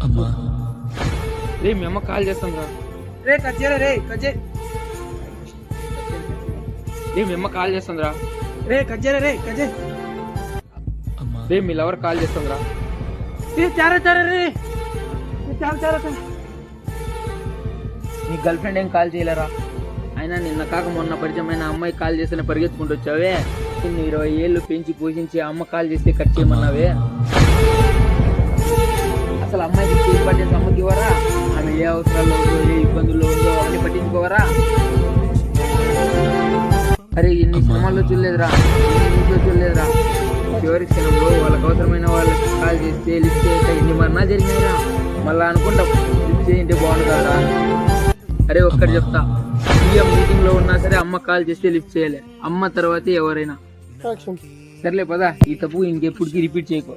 అమ్మా రే మీ అమ్మ కాల్ చేస్తాను రా. రే కజ్జేరా రే కజ్జే రే మీ అమ్మ కాల్ చేస్తుంది రా. రే కజ్జేరా రే కజ్జే అమ్మా రే మీ లవర్ కాల్ చేస్తుంది రా. రే చారా చారా రే చారా చారా నీ గర్ల్ ఫ్రెండ్ ఏం కాల్ చేయలేరా? అయినా నిన్న కాక మొన్న పరిచయమైన అమ్మాయి కాల్ చేస్తేనే పరిగెత్తుకుంటూ వచ్చావే. నిన్ను 20 ఏళ్ళు పెంచి పోషించి అమ్మ కాల్ చేస్తే కట్ చేయమన్నావే. అసలు అమ్మాయికి చేసి పట్టేసి అమ్మకి ఇవ్వరా? ఆమె ఏ అవసరాల్లో ఉందో ఏ ఇబ్బందుల్లో ఉందో అవన్నీ పట్టించుకోవరా? అరే ఎన్ని సినిమాల్లో చూడలేదురా, ఇంట్లో చూడలేదురా. చివరి క్షణంలో వాళ్ళకి అవసరమైన వాళ్ళకి కాల్ చేస్తే లిఫ్ట్ చేయక ఎన్ని మరణాలు జరిగినాయిరా. మళ్ళా అనుకుంటాం లిఫ్ట్ చేయింటే బాగుంది కదా. అరే ఒక్కటి చెప్తా, సీఎం మీటింగ్ లో ఉన్నా సరే అమ్మ కాల్ చేస్తే లిఫ్ట్ చేయలే. అమ్మ తర్వాతే ఎవరైనా. సర్లే పదా, ఈ తప్పు ఇంకెప్పటికీ రిపీట్ చేయకో.